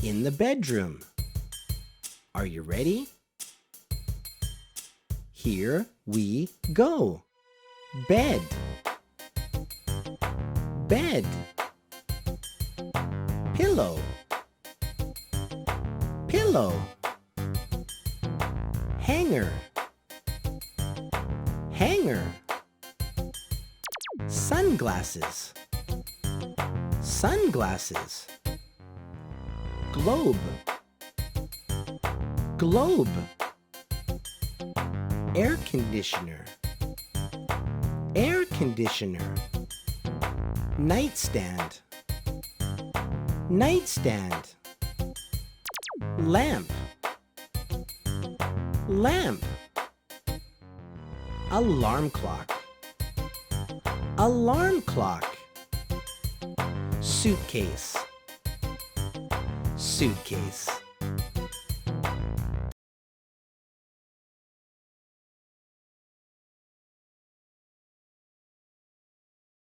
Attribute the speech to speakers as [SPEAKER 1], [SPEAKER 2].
[SPEAKER 1] in the bedroom. Are you ready? Here we go. Bed, bed. Pillow, pillow. Hanger, hanger. Sunglasses, sunglasses. Globe, globe. Air conditioner, air conditioner. Nightstand, nightstand. Lamp, lamp. Alarm clock, alarm clock. Suitcase, suitcase.